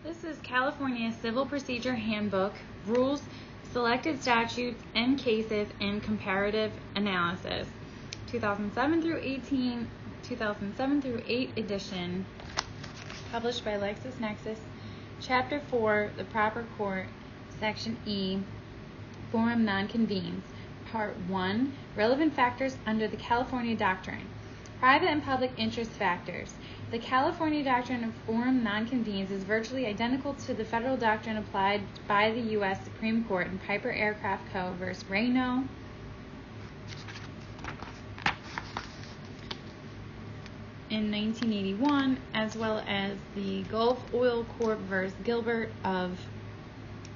This is California Civil Procedure Handbook, Rules, Selected Statutes and Cases, and Comparative Analysis, 2007 through 8 edition, published by LexisNexis, Chapter 4, The Proper Court, Section E, Forum Non-Convenes, Part 1, Relevant Factors under the California Doctrine. Private and public interest factors. The California doctrine of forum non-convenes is virtually identical to the federal doctrine applied by the U.S. Supreme Court in Piper Aircraft Co. v. Reno in 1981, as well as the Gulf Oil Corp. v. Gilbert of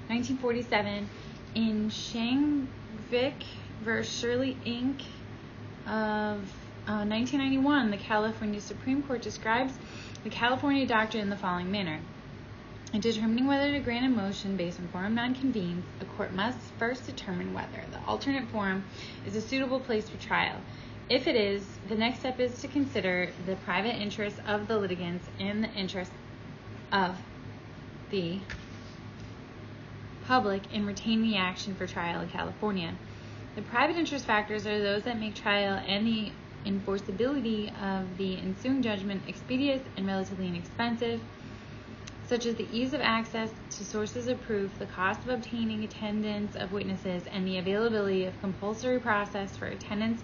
1947, in Shangvik v. Shirley Inc. of 1991, the California Supreme Court describes the California doctrine in the following manner. In determining whether to grant a motion based on forum non-convenes, a court must first determine whether the alternate forum is a suitable place for trial. If it is, the next step is to consider the private interests of the litigants and the interests of the public in retaining the action for trial in California. The private interest factors are those that make trial and the enforceability of the ensuing judgment expeditious and relatively inexpensive, such as the ease of access to sources of proof, the cost of obtaining attendance of witnesses, and the availability of compulsory process for attendance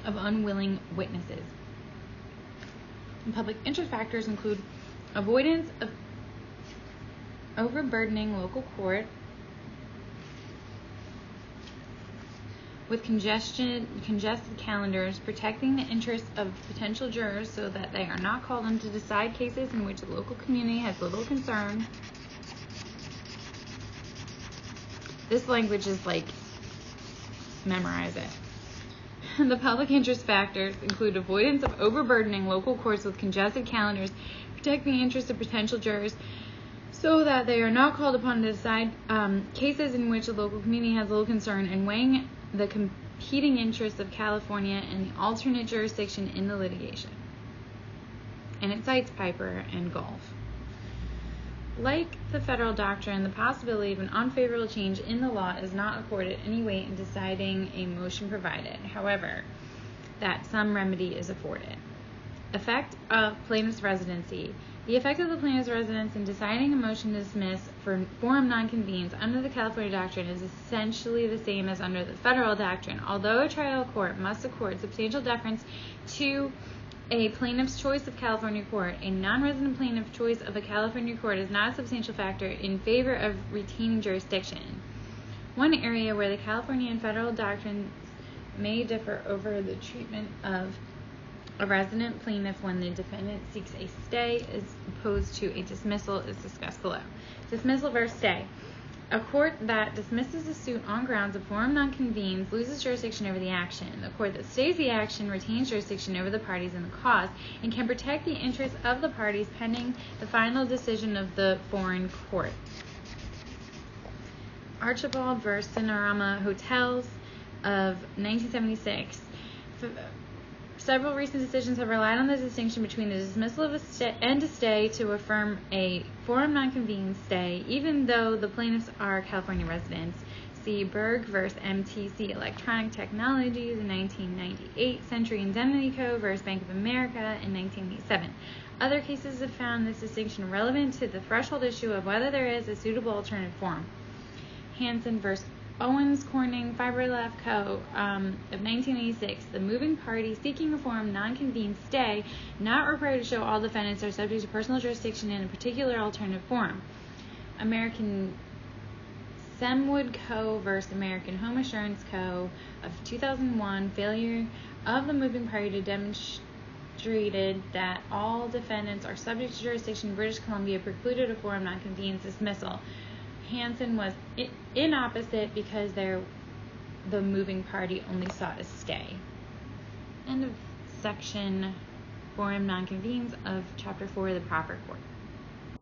of unwilling witnesses. And public interest factors include avoidance of overburdening local court with congested calendars, protecting the interests of potential jurors so that they are not called on to decide cases in which the local community has little concern. This language is like, memorize it. The public interest factors include avoidance of overburdening local courts with congested calendars, protecting the interests of potential jurors so that they are not called upon to decide cases in which the local community has little concern, and weighing the competing interests of California and the alternate jurisdiction in the litigation. And it cites Piper and Gulf. Like the federal doctrine, the possibility of an unfavorable change in the law is not accorded any weight in deciding a motion provided, however, that some remedy is afforded. Effect of plaintiff's residency. The effect of the plaintiff's residence in deciding a motion to dismiss for forum non-convenes under the California doctrine is essentially the same as under the federal doctrine. Although a trial court must accord substantial deference to a plaintiff's choice of California court, a non-resident plaintiff's choice of a California court is not a substantial factor in favor of retaining jurisdiction. One area where the California and federal doctrines may differ over the treatment of a resident plaintiff when the defendant seeks a stay as opposed to a dismissal is discussed below. Dismissal versus stay. A court that dismisses a suit on grounds of forum non-convenes loses jurisdiction over the action. The court that stays the action retains jurisdiction over the parties in the cause and can protect the interests of the parties pending the final decision of the foreign court. Archibald v. Cinerama Hotels of 1976. Several recent decisions have relied on the distinction between the dismissal of a stay and a stay to affirm a forum non-convene stay, even though the plaintiffs are California residents. See Berg v. MTC Electronic Technologies in 1998, Century Indemnity Co. v. Bank of America in 1987. Other cases have found this distinction relevant to the threshold issue of whether there is a suitable alternative forum. Hansen v. Owens Corning Fiberlaf Co. Of 1986, the moving party seeking a forum non-convene stay not required to show all defendants are subject to personal jurisdiction in a particular alternative forum. American Semwood Co. v. American Home Assurance Co. of 2001, failure of the moving party to demonstrated that all defendants are subject to jurisdiction in British Columbia precluded a forum non-convene's dismissal. Hansen was inopposite because the moving party only sought a stay. End of section forum non-convenes of Chapter 4, The Proper Court.